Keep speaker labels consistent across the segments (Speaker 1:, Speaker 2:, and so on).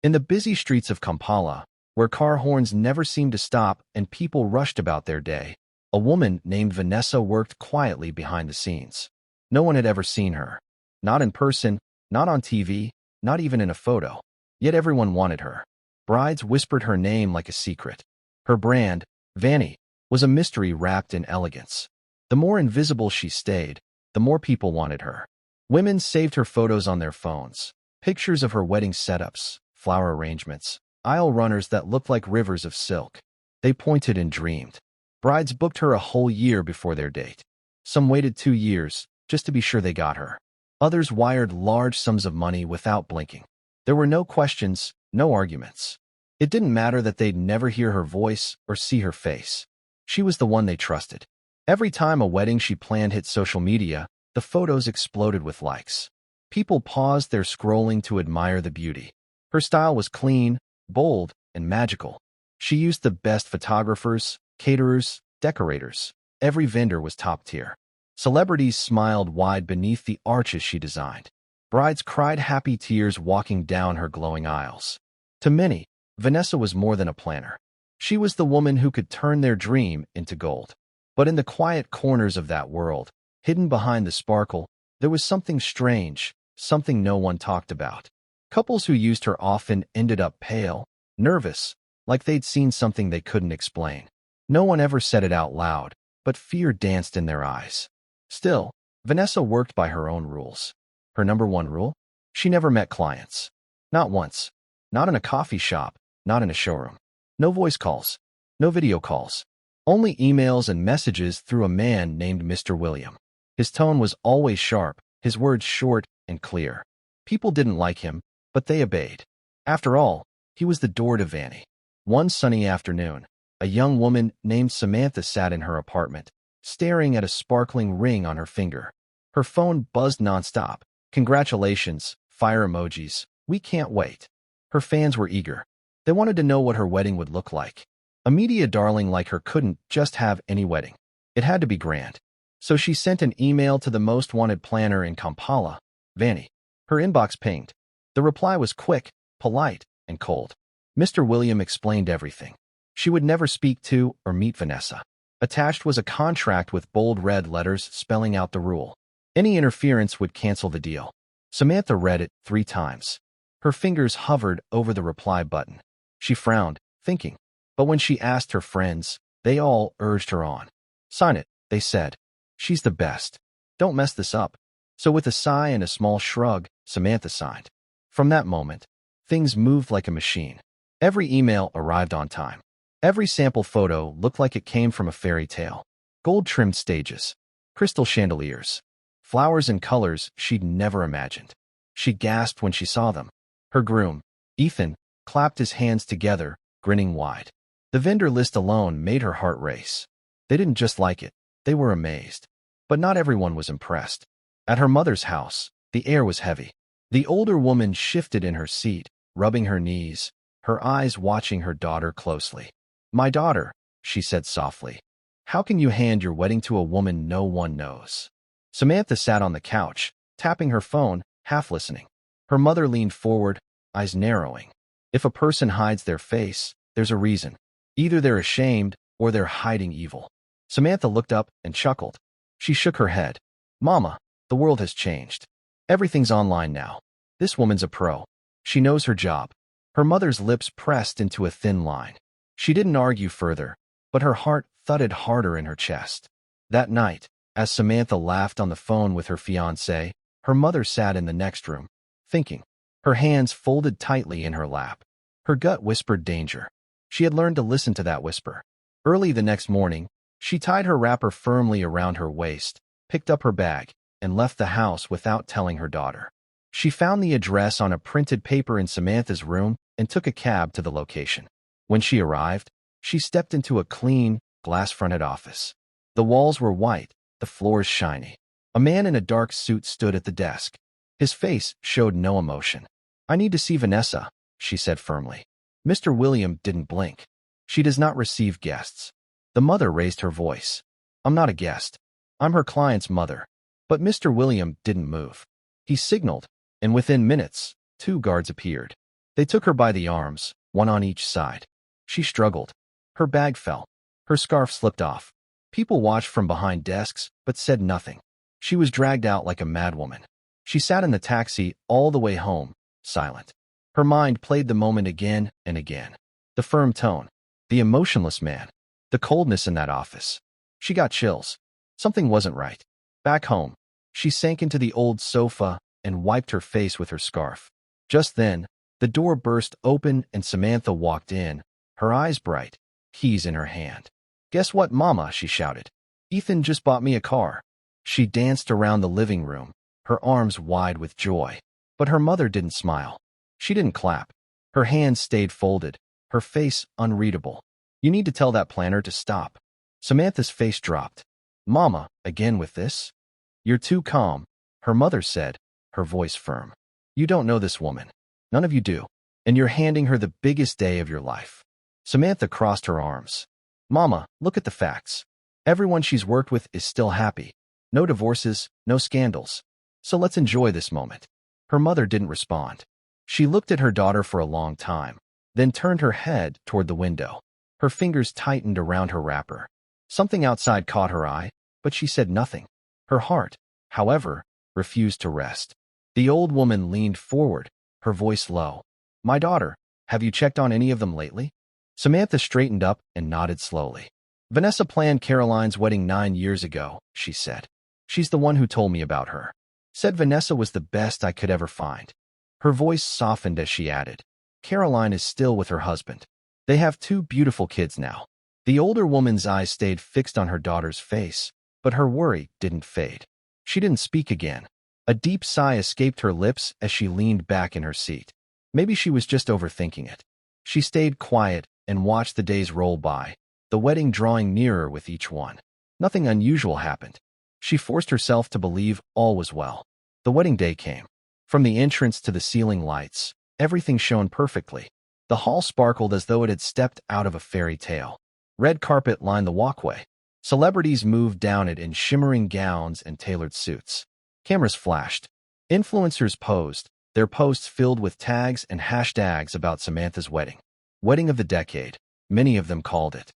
Speaker 1: In the busy streets of Kampala, where car horns never seemed to stop and people rushed about their day, a woman named Vanessa worked quietly behind the scenes. No one had ever seen her. Not in person, not on TV, not even in a photo. Yet everyone wanted her. Brides whispered her name like a secret. Her brand, Vanny, was a mystery wrapped in elegance. The more invisible she stayed, the more people wanted her. Women saved her photos on their phones. Pictures of her wedding setups, flower arrangements, aisle runners that looked like rivers of silk. They pointed and dreamed. Brides booked her a whole year before their date. Some waited 2 years, just to be sure they got her. Others wired large sums of money without blinking. There were no questions, no arguments. It didn't matter that they'd never hear her voice or see her face. She was the one they trusted. Every time a wedding she planned hit social media, the photos exploded with likes. People paused their scrolling to admire the beauty. Her style was clean, bold, and magical. She used the best photographers, caterers, decorators. Every vendor was top tier. Celebrities smiled wide beneath the arches she designed. Brides cried happy tears walking down her glowing aisles. To many, Vanessa was more than a planner. She was the woman who could turn their dream into gold. But in the quiet corners of that world, hidden behind the sparkle, there was something strange, something no one talked about. Couples who used her often ended up pale, nervous, like they'd seen something they couldn't explain. No one ever said it out loud, but fear danced in their eyes. Still, Vanessa worked by her own rules. Her number one rule? She never met clients. Not once. Not in a coffee shop, not in a showroom. No voice calls. No video calls. Only emails and messages through a man named Mr. William. His tone was always sharp, his words short and clear. People didn't like him, but they obeyed. After all, he was the door to Vanny. One sunny afternoon, a young woman named Samantha sat in her apartment, staring at a sparkling ring on her finger. Her phone buzzed nonstop. Congratulations, fire emojis, we can't wait. Her fans were eager. They wanted to know what her wedding would look like. A media darling like her couldn't just have any wedding. It had to be grand. So she sent an email to the most wanted planner in Kampala, Vanny. Her inbox pinged. The reply was quick, polite, and cold. Mr. William explained everything. She would never speak to or meet Vanessa. Attached was a contract with bold red letters spelling out the rule. Any interference would cancel the deal. Samantha read it 3 times. Her fingers hovered over the reply button. She frowned, thinking. But when she asked her friends, they all urged her on. Sign it, they said. She's the best. Don't mess this up. So with a sigh and a small shrug, Samantha signed. From that moment, things moved like a machine. Every email arrived on time. Every sample photo looked like it came from a fairy tale. Gold-trimmed stages, crystal chandeliers, flowers and colors she'd never imagined. She gasped when she saw them. Her groom, Ethan, clapped his hands together, grinning wide. The vendor list alone made her heart race. They didn't just like it, they were amazed. But not everyone was impressed. At her mother's house, the air was heavy. The older woman shifted in her seat, rubbing her knees, her eyes watching her daughter closely. My daughter, she said softly, how can you hand your wedding to a woman no one knows? Samantha sat on the couch, tapping her phone, half listening. Her mother leaned forward, eyes narrowing. If a person hides their face, there's a reason. Either they're ashamed or they're hiding evil. Samantha looked up and chuckled. She shook her head. Mama, the world has changed. Everything's online now. This woman's a pro. She knows her job. Her mother's lips pressed into a thin line. She didn't argue further, but her heart thudded harder in her chest. That night, as Samantha laughed on the phone with her fiancé, her mother sat in the next room, thinking. Her hands folded tightly in her lap. Her gut whispered danger. She had learned to listen to that whisper. Early the next morning, she tied her wrapper firmly around her waist, picked up her bag, and left the house without telling her daughter. She found the address on a printed paper in Samantha's room and took a cab to the location. When she arrived, she stepped into a clean, glass-fronted office. The walls were white, the floors shiny. A man in a dark suit stood at the desk. His face showed no emotion. I need to see Vanessa, she said firmly. Mr. William didn't blink. She does not receive guests. The mother raised her voice. I'm not a guest. I'm her client's mother. But Mr. William didn't move. He signaled, and within minutes, 2 guards appeared. They took her by the arms, one on each side. She struggled. Her bag fell. Her scarf slipped off. People watched from behind desks, but said nothing. She was dragged out like a madwoman. She sat in the taxi all the way home, silent. Her mind played the moment again and again. The firm tone, the emotionless man, the coldness in that office. She got chills. Something wasn't right. Back home, she sank into the old sofa and wiped her face with her scarf. Just then, the door burst open and Samantha walked in, her eyes bright, keys in her hand. "Guess what, Mama?" she shouted. "Ethan just bought me a car." She danced around the living room, her arms wide with joy. But her mother didn't smile. She didn't clap. Her hands stayed folded, her face unreadable. "You need to tell that planner to stop." Samantha's face dropped. "Mama, again with this?" "You're too calm," her mother said, her voice firm. "You don't know this woman. None of you do. And you're handing her the biggest day of your life." Samantha crossed her arms. "Mama, look at the facts. Everyone she's worked with is still happy. No divorces, no scandals. So let's enjoy this moment." Her mother didn't respond. She looked at her daughter for a long time, then turned her head toward the window. Her fingers tightened around her wrapper. Something outside caught her eye, but she said nothing. Her heart, however, refused to rest. The old woman leaned forward, her voice low. "My daughter, have you checked on any of them lately?" Samantha straightened up and nodded slowly. "Vanessa planned Caroline's wedding 9 years ago," she said. "She's the one who told me about her. Said Vanessa was the best I could ever find." Her voice softened as she added, "Caroline is still with her husband. They have 2 beautiful kids now." The older woman's eyes stayed fixed on her daughter's face, but her worry didn't fade. She didn't speak again. A deep sigh escaped her lips as she leaned back in her seat. Maybe she was just overthinking it. She stayed quiet and watched the days roll by, the wedding drawing nearer with each one. Nothing unusual happened. She forced herself to believe all was well. The wedding day came. From the entrance to the ceiling lights, everything shone perfectly. The hall sparkled as though it had stepped out of a fairy tale. Red carpet lined the walkway. Celebrities moved down it in shimmering gowns and tailored suits. Cameras flashed. Influencers posed, their posts filled with tags and hashtags about Samantha's wedding. Wedding of the decade, many of them called it.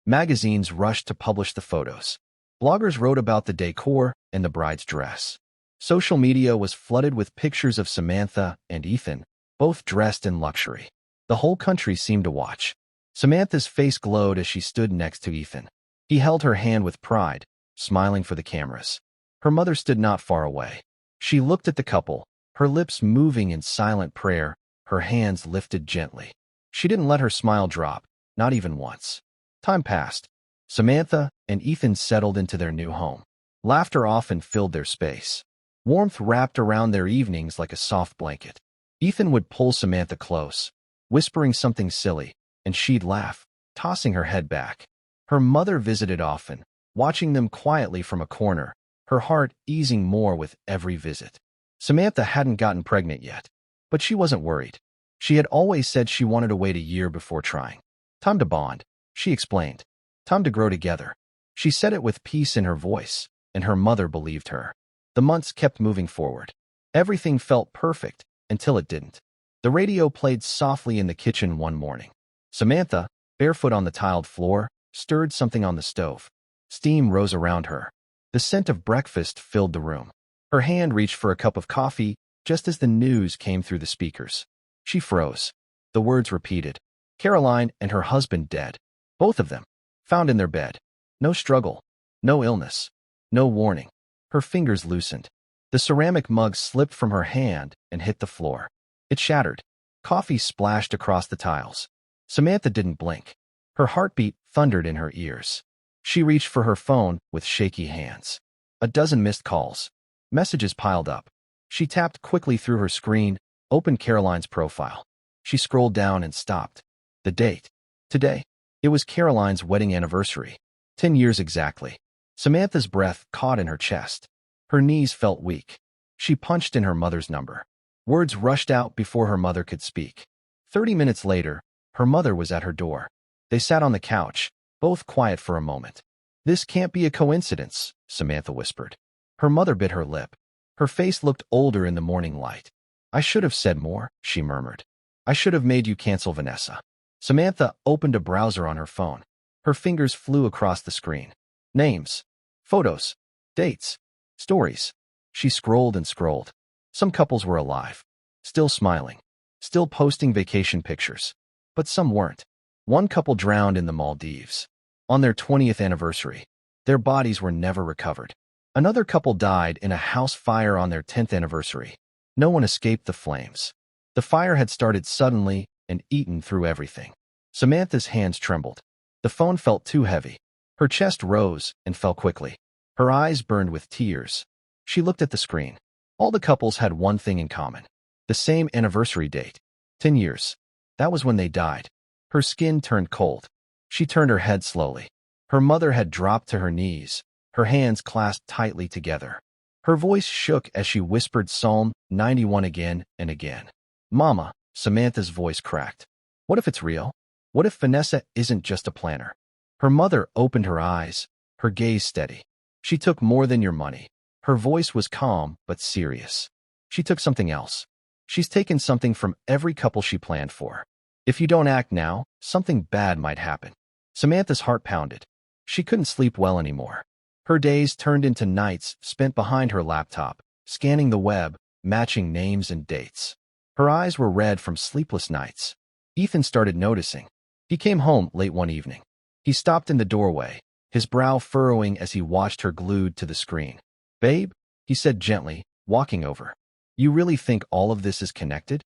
Speaker 1: Magazines rushed to publish the photos. Bloggers wrote about the decor and the bride's dress. Social media was flooded with pictures of Samantha and Ethan, both dressed in luxury. The whole country seemed to watch. Samantha's face glowed as she stood next to Ethan. He held her hand with pride, smiling for the cameras. Her mother stood not far away. She looked at the couple, her lips moving in silent prayer, her hands lifted gently. She didn't let her smile drop, not even once. Time passed. Samantha and Ethan settled into their new home. Laughter often filled their space. Warmth wrapped around their evenings like a soft blanket. Ethan would pull Samantha close, whispering something silly, and she'd laugh, tossing her head back. Her mother visited often, watching them quietly from a corner, her heart easing more with every visit. Samantha hadn't gotten pregnant yet, but she wasn't worried. She had always said she wanted to wait a year before trying. "Time to bond," she explained. "Time to grow together." She said it with peace in her voice, and her mother believed her. The months kept moving forward. Everything felt perfect until it didn't. The radio played softly in the kitchen one morning. Samantha, barefoot on the tiled floor, stirred something on the stove. Steam rose around her. The scent of breakfast filled the room. Her hand reached for a cup of coffee just as the news came through the speakers. She froze. The words repeated. Caroline and her husband dead. Both of them. Found in their bed. No struggle. No illness. No warning. Her fingers loosened. The ceramic mug slipped from her hand and hit the floor. It shattered. Coffee splashed across the tiles. Samantha didn't blink. Her heartbeat thundered in her ears. She reached for her phone with shaky hands. A dozen missed calls. Messages piled up. She tapped quickly through her screen, opened Caroline's profile. She scrolled down and stopped. The date. Today. It was Caroline's wedding anniversary. 10 years exactly. Samantha's breath caught in her chest. Her knees felt weak. She punched in her mother's number. Words rushed out before her mother could speak. 30 minutes later, her mother was at her door. They sat on the couch, both quiet for a moment. "This can't be a coincidence," Samantha whispered. Her mother bit her lip. Her face looked older in the morning light. "I should have said more," she murmured. I should have made you cancel Vanessa. Samantha opened a browser on her phone. Her fingers flew across the screen. Names, photos, dates, stories. She scrolled and scrolled. Some couples were alive, still smiling, still posting vacation pictures. But some weren't. One couple drowned in the Maldives on their 20th anniversary. Their bodies were never recovered. Another couple died in a house fire on their 10th anniversary. No one escaped the flames. The fire had started suddenly and eaten through everything. Samantha's hands trembled. The phone felt too heavy. Her chest rose and fell quickly. Her eyes burned with tears. She looked at the screen. All the couples had one thing in common. The same anniversary date. 10 years. That was when they died. Her skin turned cold. She turned her head slowly. Her mother had dropped to her knees, her hands clasped tightly together. Her voice shook as she whispered Psalm 91 again and again. Mama, Samantha's voice cracked. What if it's real? What if Vanessa isn't just a planner? Her mother opened her eyes, her gaze steady. She took more than your money. Her voice was calm but serious. She took something else. She's taken something from every couple she planned for. If you don't act now, something bad might happen. Samantha's heart pounded. She couldn't sleep well anymore. Her days turned into nights spent behind her laptop, scanning the web, matching names and dates. Her eyes were red from sleepless nights. Ethan started noticing. He came home late one evening. He stopped in the doorway, his brow furrowing as he watched her glued to the screen. Babe, he said gently, walking over. You really think all of this is connected?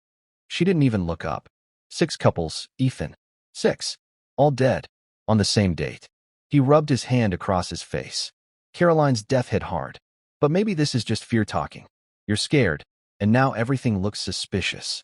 Speaker 1: She didn't even look up. 6 couples, Ethan. 6. All dead. On the same date. He rubbed his hand across his face. Caroline's death hit hard. But maybe this is just fear talking. You're scared, and now everything looks suspicious.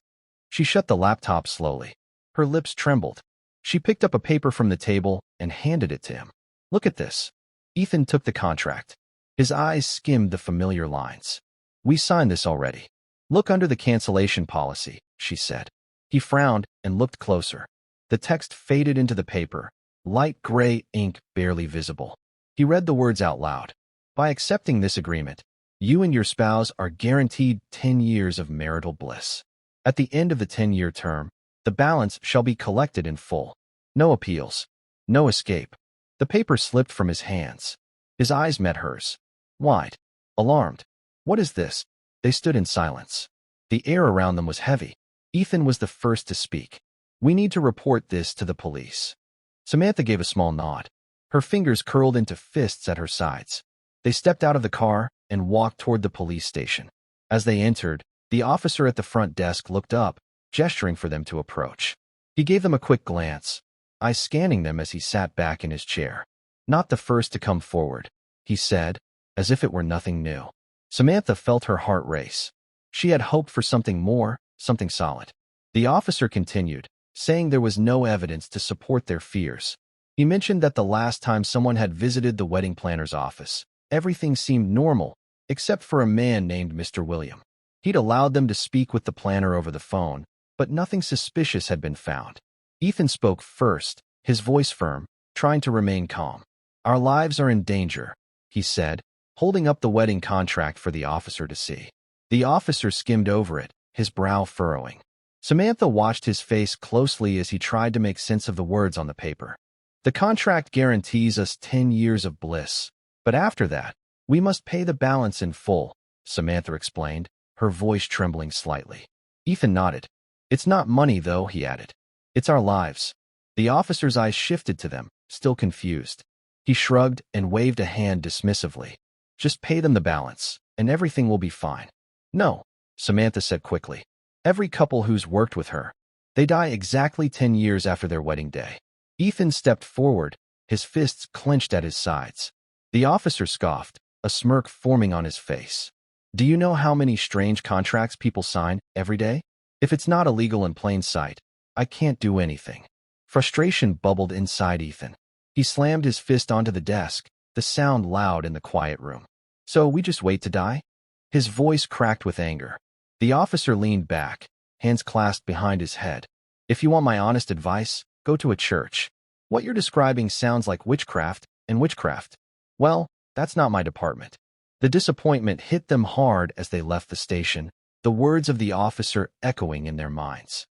Speaker 1: She shut the laptop slowly. Her lips trembled. She picked up a paper from the table and handed it to him. Look at this. Ethan took the contract. His eyes skimmed the familiar lines. We signed this already. Look under the cancellation policy, she said. He frowned and looked closer. The text faded into the paper, light gray ink barely visible. He read the words out loud. By accepting this agreement, you and your spouse are guaranteed 10 years of marital bliss. At the end of the 10-year term, the balance shall be collected in full. No appeals. No escape. The paper slipped from his hands. His eyes met hers. Wide. Alarmed. What is this? They stood in silence. The air around them was heavy. Ethan was the first to speak. We need to report this to the police. Samantha gave a small nod. Her fingers curled into fists at her sides. They stepped out of the car and walked toward the police station. As they entered, the officer at the front desk looked up, gesturing for them to approach. He gave them a quick glance, eyes scanning them as he sat back in his chair. Not the first to come forward, he said, as if it were nothing new. Samantha felt her heart race. She had hoped for something more, something solid. The officer continued, saying there was no evidence to support their fears. He mentioned that the last time someone had visited the wedding planner's office, everything seemed normal, except for a man named Mr. William. He'd allowed them to speak with the planner over the phone, but nothing suspicious had been found. Ethan spoke first, his voice firm, trying to remain calm. Our lives are in danger, he said, holding up the wedding contract for the officer to see. The officer skimmed over it, his brow furrowing. Samantha watched his face closely as he tried to make sense of the words on the paper. The contract guarantees us 10 years of bliss, but after that, we must pay the balance in full, Samantha explained, her voice trembling slightly. Ethan nodded. It's not money, though, he added. It's our lives. The officer's eyes shifted to them, still confused. He shrugged and waved a hand dismissively. Just pay them the balance, and everything will be fine. No, Samantha said quickly. Every couple who's worked with her, they die exactly 10 years after their wedding day. Ethan stepped forward, his fists clenched at his sides. The officer scoffed, a smirk forming on his face. Do you know how many strange contracts people sign every day? If it's not illegal in plain sight, I can't do anything. Frustration bubbled inside Ethan. He slammed his fist onto the desk, the sound loud in the quiet room. So we just wait to die? His voice cracked with anger. The officer leaned back, hands clasped behind his head. If you want my honest advice, go to a church. What you're describing sounds like witchcraft, and witchcraft. Well, that's not my department. The disappointment hit them hard as they left the station, the words of the officer echoing in their minds.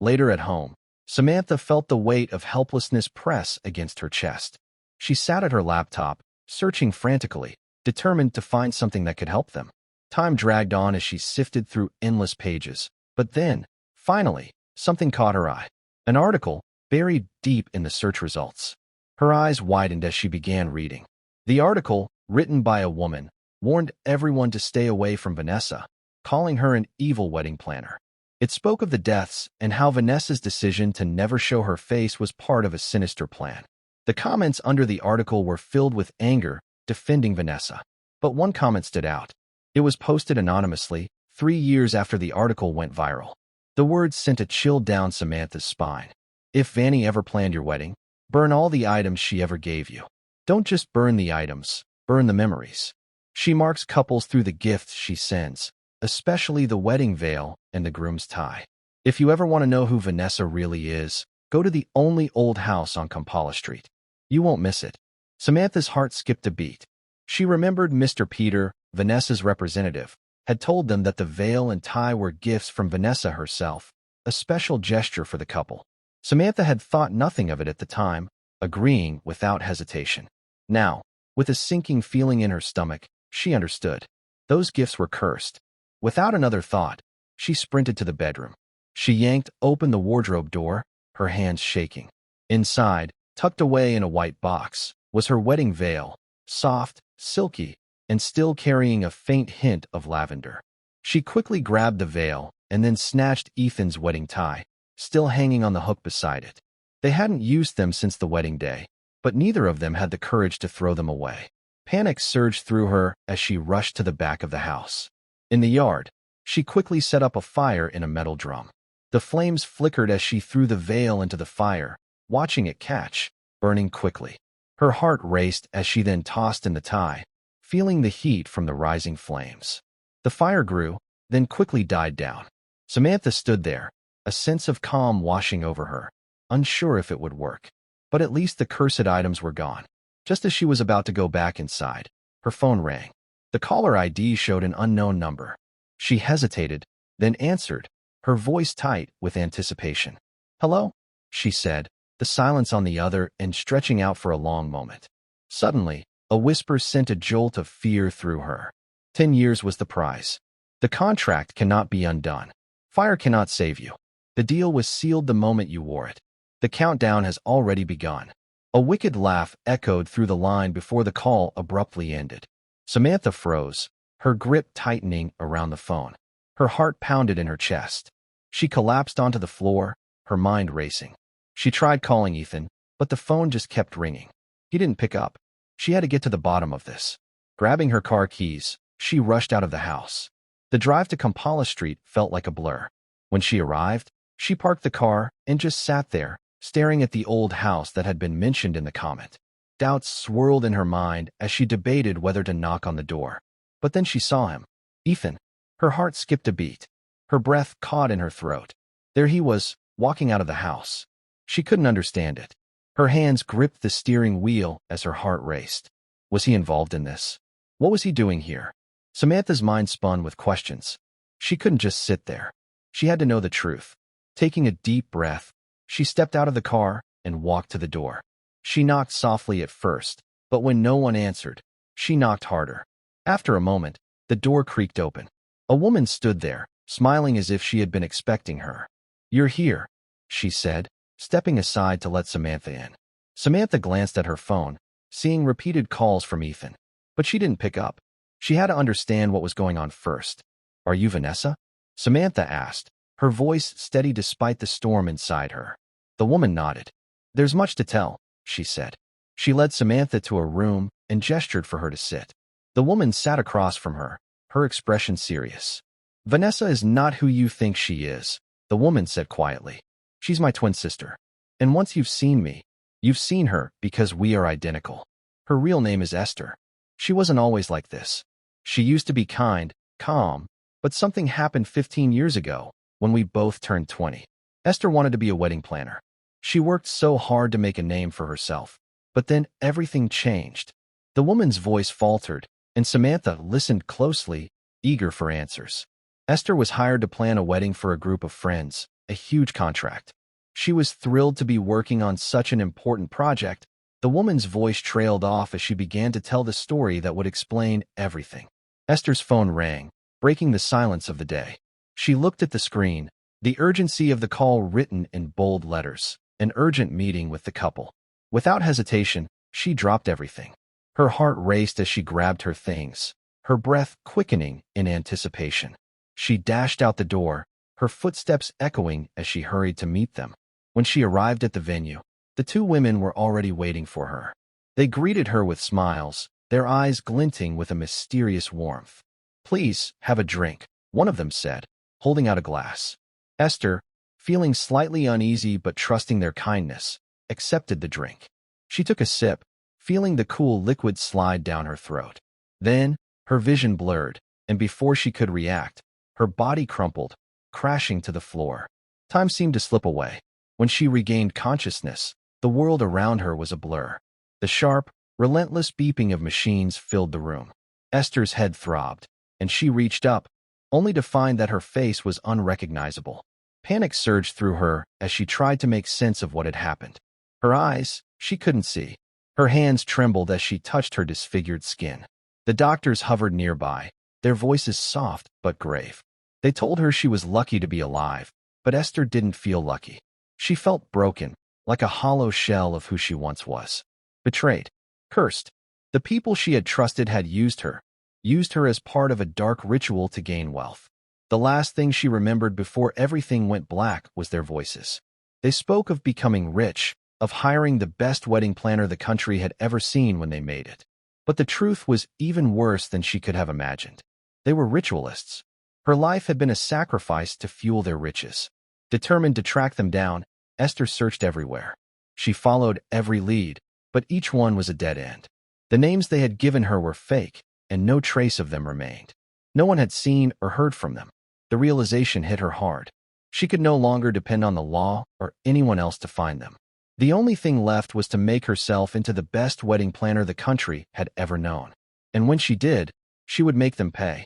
Speaker 1: Later at home, Samantha felt the weight of helplessness press against her chest. She sat at her laptop, searching frantically, determined to find something that could help them. Time dragged on as she sifted through endless pages. But then, finally, something caught her eye. An article buried deep in the search results. Her eyes widened as she began reading. The article, written by a woman, warned everyone to stay away from Vanessa, calling her an evil wedding planner. It spoke of the deaths and how Vanessa's decision to never show her face was part of a sinister plan. The comments under the article were filled with anger, defending Vanessa. But one comment stood out. It was posted anonymously, 3 years after the article went viral. The words sent a chill down Samantha's spine. If Vanny ever planned your wedding, burn all the items she ever gave you. Don't just burn the items, burn the memories. She marks couples through the gifts she sends, especially the wedding veil and the groom's tie. If you ever want to know who Vanessa really is, go to the only old house on Kampala Street. You won't miss it. Samantha's heart skipped a beat. She remembered Mr. Peter, Vanessa's representative, had told them that the veil and tie were gifts from Vanessa herself, a special gesture for the couple. Samantha had thought nothing of it at the time, agreeing without hesitation. Now, with a sinking feeling in her stomach, she understood. Those gifts were cursed. Without another thought, she sprinted to the bedroom. She yanked open the wardrobe door, her hands shaking. Inside, tucked away in a white box, was her wedding veil, soft, silky, and still carrying a faint hint of lavender. She quickly grabbed the veil and then snatched Ethan's wedding tie, still hanging on the hook beside it. They hadn't used them since the wedding day, but neither of them had the courage to throw them away. Panic surged through her as she rushed to the back of the house. In the yard, she quickly set up a fire in a metal drum. The flames flickered as she threw the veil into the fire, watching it catch, burning quickly. Her heart raced as she then tossed in the tie, feeling the heat from the rising flames. The fire grew, then quickly died down. Samantha stood there, a sense of calm washing over her, unsure if it would work. But at least the cursed items were gone. Just as she was about to go back inside, her phone rang. The caller ID showed an unknown number. She hesitated, then answered, her voice tight with anticipation. "Hello?" she said, the silence on the other end stretching out for a long moment. Suddenly, a whisper sent a jolt of fear through her. 10 years was the price. The contract cannot be undone. Fire cannot save you. The deal was sealed the moment you wore it. The countdown has already begun. A wicked laugh echoed through the line before the call abruptly ended. Samantha froze, her grip tightening around the phone. Her heart pounded in her chest. She collapsed onto the floor, her mind racing. She tried calling Ethan, but the phone just kept ringing. He didn't pick up. She had to get to the bottom of this. Grabbing her car keys, she rushed out of the house. The drive to Kampala Street felt like a blur. When she arrived, she parked the car and just sat there, staring at the old house that had been mentioned in the comment. Doubts swirled in her mind as she debated whether to knock on the door. But then she saw him. Ethan. Her heart skipped a beat. Her breath caught in her throat. There he was, walking out of the house. She couldn't understand it. Her hands gripped the steering wheel as her heart raced. Was he involved in this? What was he doing here? Samantha's mind spun with questions. She couldn't just sit there. She had to know the truth. Taking a deep breath, she stepped out of the car and walked to the door. She knocked softly at first, but when no one answered, she knocked harder. After a moment, the door creaked open. A woman stood there, smiling as if she had been expecting her. "You're here," she said, stepping aside to let Samantha in. Samantha glanced at her phone, seeing repeated calls from Ethan. But she didn't pick up. She had to understand what was going on first. "Are you Vanessa?" Samantha asked, her voice steady despite the storm inside her. The woman nodded. "There's much to tell," she said. She led Samantha to a room and gestured for her to sit. The woman sat across from her, her expression serious. "Vanessa is not who you think she is," the woman said quietly. "She's my twin sister. And once you've seen me, you've seen her because we are identical. Her real name is Esther. She wasn't always like this. She used to be kind, calm, but something happened 15 years ago when we both turned 20. Esther wanted to be a wedding planner. She worked so hard to make a name for herself. But then everything changed." The woman's voice faltered, and Samantha listened closely, eager for answers. "Esther was hired to plan a wedding for a group of friends, a huge contract. She was thrilled to be working on such an important project. The woman's voice trailed off as she began to tell the story that would explain everything. Esther's phone rang, breaking the silence of the day. She looked at the screen, the urgency of the call written in bold letters, an urgent meeting with the couple. Without hesitation, she dropped everything. Her heart raced as she grabbed her things, her breath quickening in anticipation. She dashed out the door, her footsteps echoing as she hurried to meet them. When she arrived at the venue, the two women were already waiting for her. They greeted her with smiles, their eyes glinting with a mysterious warmth. "Please, have a drink," one of them said, holding out a glass. Esther, feeling slightly uneasy but trusting their kindness, accepted the drink. She took a sip, feeling the cool liquid slide down her throat. Then, her vision blurred, and before she could react, her body crumpled, crashing to the floor. Time seemed to slip away. When she regained consciousness, the world around her was a blur. The sharp, relentless beeping of machines filled the room. Esther's head throbbed, and she reached up, only to find that her face was unrecognizable. Panic surged through her as she tried to make sense of what had happened. Her eyes, she couldn't see. Her hands trembled as she touched her disfigured skin. The doctors hovered nearby, their voices soft but grave. They told her she was lucky to be alive, but Esther didn't feel lucky. She felt broken, like a hollow shell of who she once was. Betrayed. Cursed. The people she had trusted had used her as part of a dark ritual to gain wealth. The last thing she remembered before everything went black was their voices. They spoke of becoming rich, of hiring the best wedding planner the country had ever seen when they made it. But the truth was even worse than she could have imagined. They were ritualists. Her life had been a sacrifice to fuel their riches. Determined to track them down, Esther searched everywhere. She followed every lead, but each one was a dead end. The names they had given her were fake, and no trace of them remained. No one had seen or heard from them. The realization hit her hard. She could no longer depend on the law or anyone else to find them. The only thing left was to make herself into the best wedding planner the country had ever known. And when she did, she would make them pay.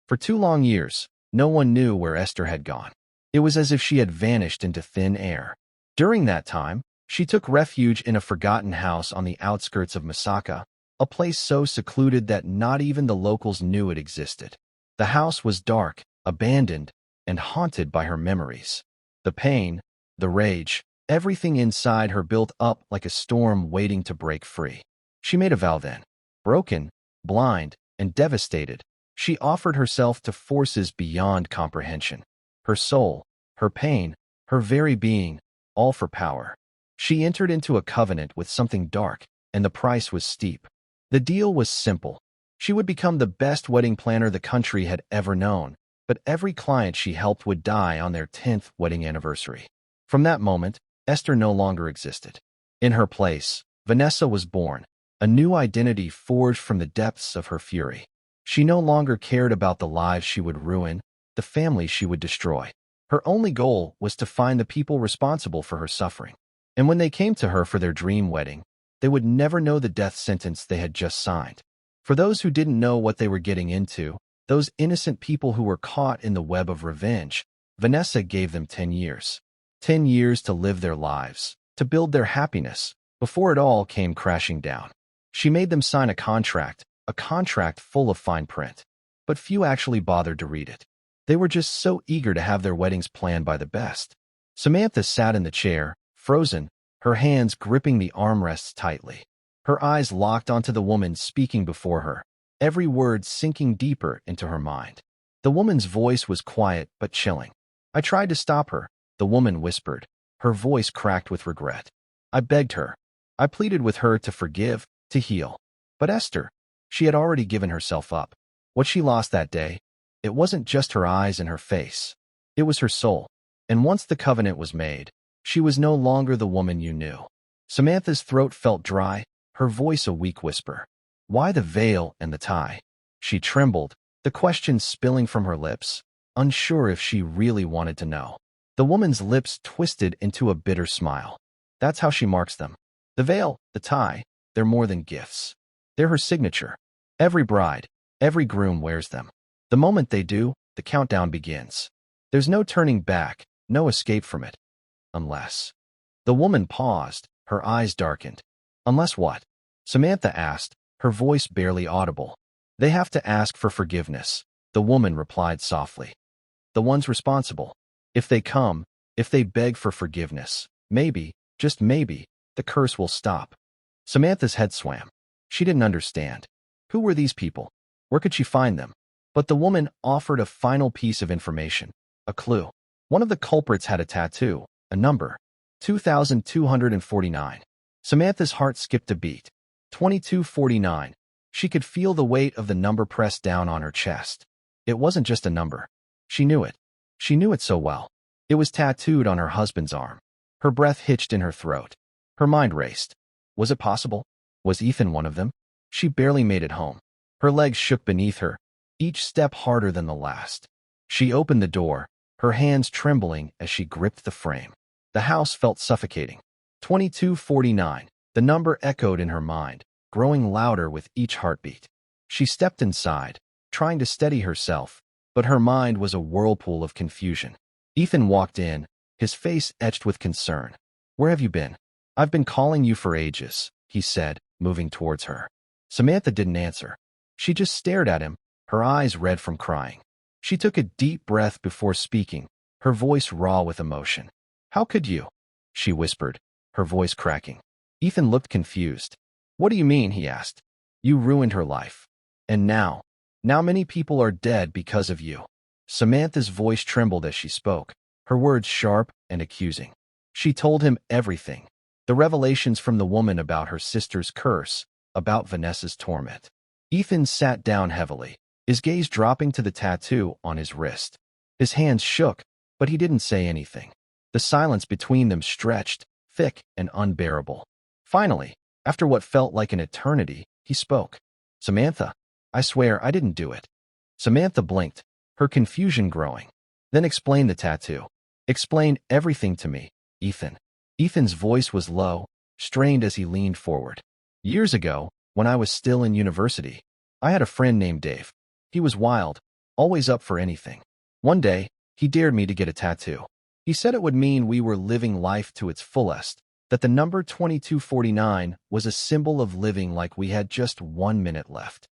Speaker 1: For 2 long years, no one knew where Esther had gone. It was as if she had vanished into thin air. During that time, she took refuge in a forgotten house on the outskirts of Masaka, a place so secluded that not even the locals knew it existed. The house was dark, abandoned, and haunted by her memories. The pain, the rage, everything inside her built up like a storm waiting to break free. She made a vow then. Broken, blind, and devastated, she offered herself to forces beyond comprehension. Her soul, her pain, her very being, all for power. She entered into a covenant with something dark, and the price was steep. The deal was simple. She would become the best wedding planner the country had ever known, but every client she helped would die on their 10th wedding anniversary. From that moment, Esther no longer existed. In her place, Vanessa was born, a new identity forged from the depths of her fury. She no longer cared about the lives she would ruin, the families she would destroy. Her only goal was to find the people responsible for her suffering. And when they came to her for their dream wedding, they would never know the death sentence they had just signed. For those who didn't know what they were getting into, those innocent people who were caught in the web of revenge, Vanessa gave them 10 years. 10 years to live their lives, to build their happiness, before it all came crashing down. She made them sign a contract full of fine print. But few actually bothered to read it. They were just so eager to have their weddings planned by the best. Samantha sat in the chair, frozen, her hands gripping the armrests tightly. Her eyes locked onto the woman speaking before her, every word sinking deeper into her mind. The woman's voice was quiet but chilling. "I tried to stop her," the woman whispered, her voice cracked with regret. "I begged her. I pleaded with her to forgive, to heal. But Esther, she had already given herself up. What she lost that day, it wasn't just her eyes and her face. It was her soul. And once the covenant was made, she was no longer the woman you knew." Samantha's throat felt dry, her voice a weak whisper. Why the veil and the tie? She trembled, the question spilling from her lips, unsure if she really wanted to know. The woman's lips twisted into a bitter smile. That's how she marks them. The veil, the tie, they're more than gifts. They're her signature. Every bride, every groom wears them. The moment they do, the countdown begins. There's no turning back, No escape from it. Unless. The woman paused, her eyes darkened. Unless what? Samantha asked, her voice barely audible. They have to ask for forgiveness, the woman replied softly. The ones responsible. If they come, if they beg for forgiveness, maybe, just maybe, the curse will stop. Samantha's head swam. She didn't understand. Who were these people? Where could she find them? But the woman offered a final piece of information, a clue. One of the culprits had a tattoo, a number, 2249. Samantha's heart skipped a beat. 2249. She could feel the weight of the number pressed down on her chest. It wasn't just a number. She knew it. She knew it so well. It was tattooed on her husband's arm. Her breath hitched in her throat. Her mind raced. Was it possible? Was Ethan one of them? She barely made it home. Her legs shook beneath her, each step harder than the last. She opened the door, her hands trembling as she gripped the frame. The house felt suffocating. 2249. The number echoed in her mind, growing louder with each heartbeat. She stepped inside, trying to steady herself, but her mind was a whirlpool of confusion. Ethan walked in, his face etched with concern. Where have you been? I've been calling you for ages, he said, moving towards her. Samantha didn't answer. She just stared at him, her eyes red from crying. She took a deep breath before speaking, her voice raw with emotion. How could you? She whispered, her voice cracking. Ethan looked confused. What do you mean? He asked. You ruined her life. And now many people are dead because of you. Samantha's voice trembled as she spoke, her words sharp and accusing. She told him everything. The revelations from the woman about her sister's curse, about Vanessa's torment. Ethan sat down heavily, his gaze dropping to the tattoo on his wrist. His hands shook, but he didn't say anything. The silence between them stretched, thick and unbearable. Finally, after what felt like an eternity, he spoke. Samantha, I swear I didn't do it. Samantha blinked, her confusion growing. Then explain the tattoo. Explain everything to me, Ethan. Ethan's voice was low, strained as he leaned forward. Years ago, when I was still in university, I had a friend named Dave. He was wild, always up for anything. One day, he dared me to get a tattoo. He said it would mean we were living life to its fullest, that the number 2249 was a symbol of living like we had just 1 minute left.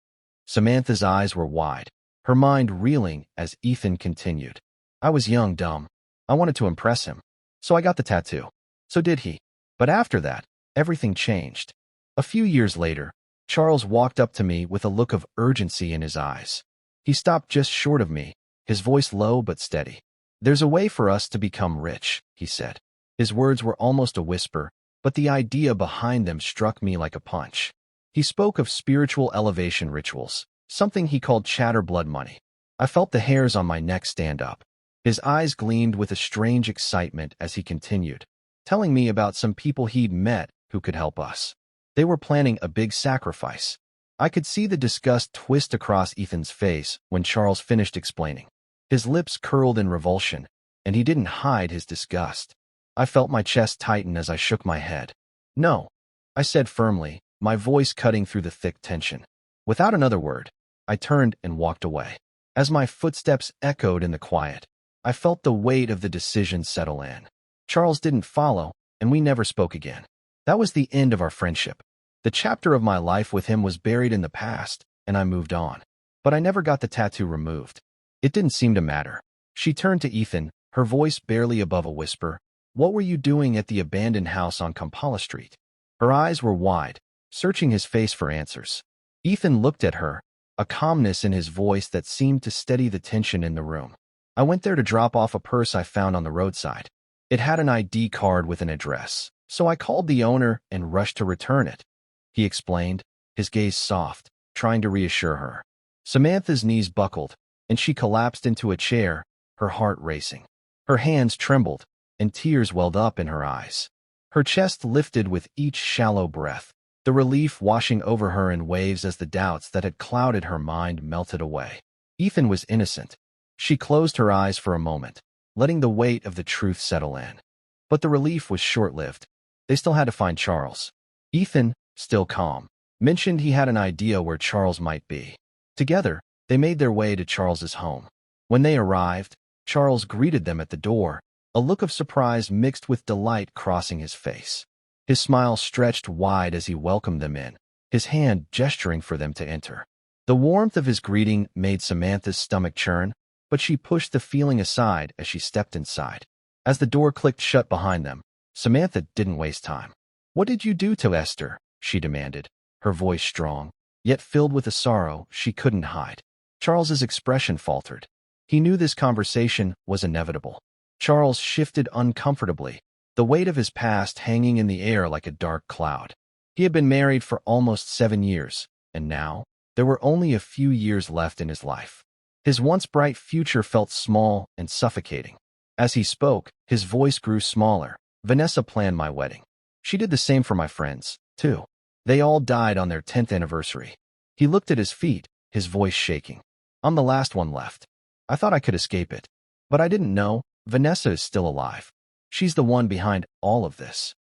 Speaker 1: Samantha's eyes were wide, her mind reeling as Ethan continued. I was young, dumb. I wanted to impress him. So I got the tattoo. So did he. But after that, everything changed. A few years later, Charles walked up to me with a look of urgency in his eyes. He stopped just short of me, his voice low but steady. There's a way for us to become rich, he said. His words were almost a whisper, but the idea behind them struck me like a punch. He spoke of spiritual elevation rituals, something he called chatter blood money. I felt the hairs on my neck stand up. His eyes gleamed with a strange excitement as he continued, telling me about some people he'd met who could help us. They were planning a big sacrifice. I could see the disgust twist across Ethan's face when Charles finished explaining. His lips curled in revulsion, and he didn't hide his disgust. I felt my chest tighten as I shook my head. No, I said firmly, my voice cutting through the thick tension. Without another word, I turned and walked away. As my footsteps echoed in the quiet, I felt the weight of the decision settle in. Charles didn't follow, and we never spoke again. That was the end of our friendship. The chapter of my life with him was buried in the past, and I moved on. But I never got the tattoo removed. It didn't seem to matter. She turned to Ethan, her voice barely above a whisper. What were you doing at the abandoned house on Kampala Street? Her eyes were wide, searching his face for answers. Ethan looked at her, a calmness in his voice that seemed to steady the tension in the room. I went there to drop off a purse I found on the roadside. It had an ID card with an address, so I called the owner and rushed to return it. He explained, his gaze soft, trying to reassure her. Samantha's knees buckled, and she collapsed into a chair, her heart racing. Her hands trembled, and tears welled up in her eyes. Her chest lifted with each shallow breath, the relief washing over her in waves as the doubts that had clouded her mind melted away. Ethan was innocent. She closed her eyes for a moment, letting the weight of the truth settle in. But the relief was short-lived. They still had to find Charles. Ethan, still calm, mentioned he had an idea where Charles might be. Together, they made their way to Charles's home. When they arrived, Charles greeted them at the door, a look of surprise mixed with delight crossing his face. His smile stretched wide as he welcomed them in, his hand gesturing for them to enter. The warmth of his greeting made Samantha's stomach churn, but she pushed the feeling aside as she stepped inside. As the door clicked shut behind them, Samantha didn't waste time. "What did you do to Esther?" she demanded, her voice strong, yet filled with a sorrow she couldn't hide. Charles's expression faltered. He knew this conversation was inevitable. Charles shifted uncomfortably, the weight of his past hanging in the air like a dark cloud. He had been married for almost 7 years, and now there were only a few years left in his life. His once bright future felt small and suffocating. As he spoke, his voice grew smaller. "Vanessa planned my wedding. She did the same for my friends, too. They all died on their 10th anniversary." He looked at his feet, his voice shaking. "I'm the last one left. I thought I could escape it. But I didn't know. Vanessa is still alive. She's the one behind all of this."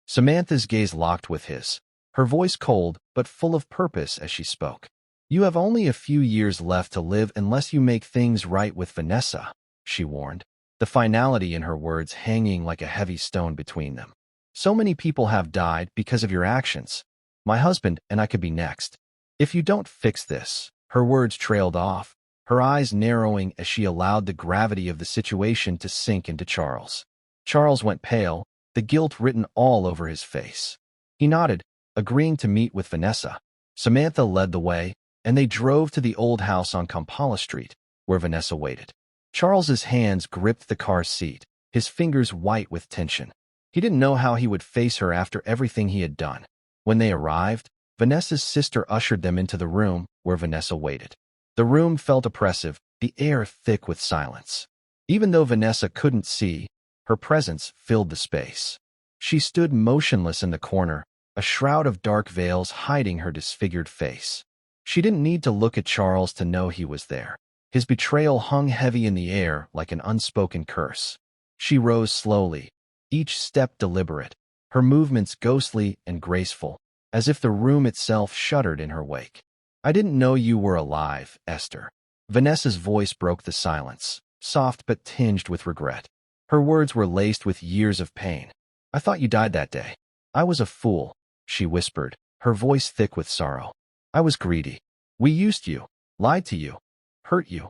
Speaker 1: Samantha's gaze locked with his, her voice cold but full of purpose as she spoke. "You have only a few years left to live unless you make things right with Vanessa," she warned, the finality in her words hanging like a heavy stone between them. "So many people have died because of your actions. My husband and I could be next. If you don't fix this." Her words trailed off, her eyes narrowing as she allowed the gravity of the situation to sink into Charles. Charles went pale, the guilt written all over his face. He nodded, agreeing to meet with Vanessa. Samantha led the way, and they drove to the old house on Kampala Street, where Vanessa waited. Charles's hands gripped the car seat, his fingers white with tension. He didn't know how he would face her after everything he had done. When they arrived, Vanessa's sister ushered them into the room where Vanessa waited. The room felt oppressive, the air thick with silence. Even though Vanessa couldn't see, her presence filled the space. She stood motionless in the corner, a shroud of dark veils hiding her disfigured face. She didn't need to look at Charles to know he was there. His betrayal hung heavy in the air like an unspoken curse. She rose slowly, each step deliberate, her movements ghostly and graceful, as if the room itself shuddered in her wake. "I didn't know you were alive, Esther." Vanessa's voice broke the silence, soft but tinged with regret. Her words were laced with years of pain. "I thought you died that day. I was a fool," she whispered, her voice thick with sorrow. "I was greedy. We used you, lied to you, hurt you.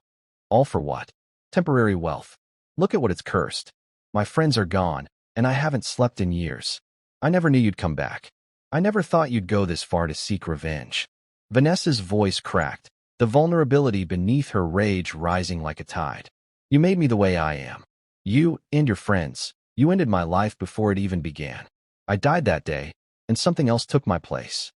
Speaker 1: All for what? Temporary wealth. Look at what it's cursed. My friends are gone, and I haven't slept in years. I never knew you'd come back. I never thought you'd go this far to seek revenge." Vanessa's voice cracked, the vulnerability beneath her rage rising like a tide. "You made me the way I am. You and your friends. You ended my life before it even began. I died that day, and something else took my place."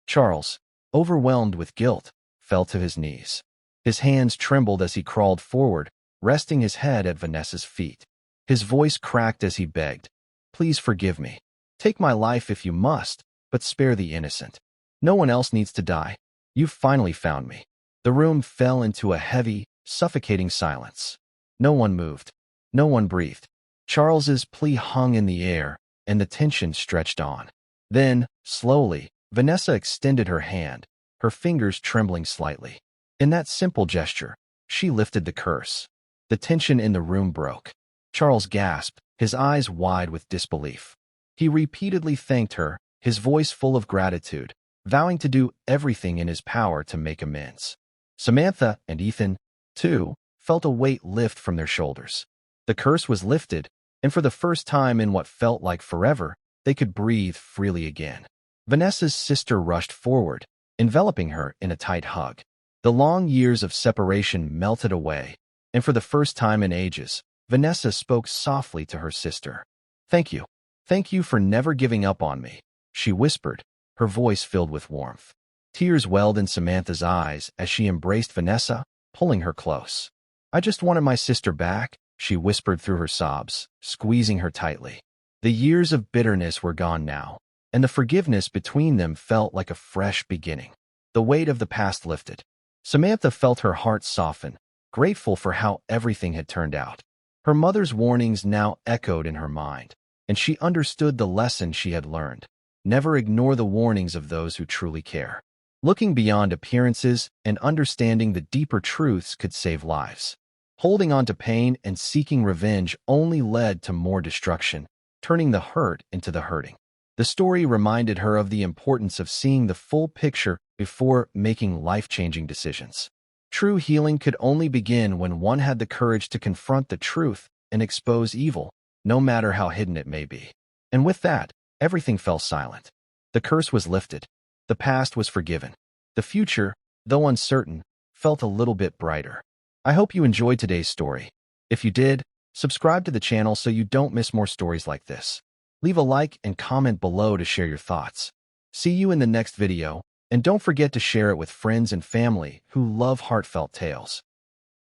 Speaker 1: Charles, overwhelmed with guilt, fell to his knees. His hands trembled as he crawled forward, resting his head at Vanessa's feet. His voice cracked as he begged, "Please forgive me. Take my life if you must, but spare the innocent. No one else needs to die. You've finally found me." The room fell into a heavy, suffocating silence. No one moved. No one breathed. Charles's plea hung in the air, and the tension stretched on. Then, slowly, Vanessa extended her hand, her fingers trembling slightly. In that simple gesture, she lifted the curse. The tension in the room broke. Charles gasped, his eyes wide with disbelief. He repeatedly thanked her, his voice full of gratitude, vowing to do everything in his power to make amends. Samantha and Ethan, too, felt a weight lift from their shoulders. The curse was lifted, and for the first time in what felt like forever, they could breathe freely again. Vanessa's sister rushed forward, enveloping her in a tight hug. The long years of separation melted away, and for the first time in ages, Vanessa spoke softly to her sister. "Thank you. Thank you for never giving up on me," she whispered, her voice filled with warmth. Tears welled in Samantha's eyes as she embraced Vanessa, pulling her close. "I just wanted my sister back," she whispered through her sobs, squeezing her tightly. The years of bitterness were gone now, and the forgiveness between them felt like a fresh beginning. The weight of the past lifted. Samantha felt her heart soften, grateful for how everything had turned out. Her mother's warnings now echoed in her mind, and she understood the lesson she had learned. Never ignore the warnings of those who truly care. Looking beyond appearances and understanding the deeper truths could save lives. Holding on to pain and seeking revenge only led to more destruction, turning the hurt into the hurting. The story reminded her of the importance of seeing the full picture before making life-changing decisions. True healing could only begin when one had the courage to confront the truth and expose evil, no matter how hidden it may be. And with that, everything fell silent. The curse was lifted. The past was forgiven. The future, though uncertain, felt a little bit brighter. I hope you enjoyed today's story. If you did, subscribe to the channel so you don't miss more stories like this. Leave a like and comment below to share your thoughts. See you in the next video, and don't forget to share it with friends and family who love heartfelt tales.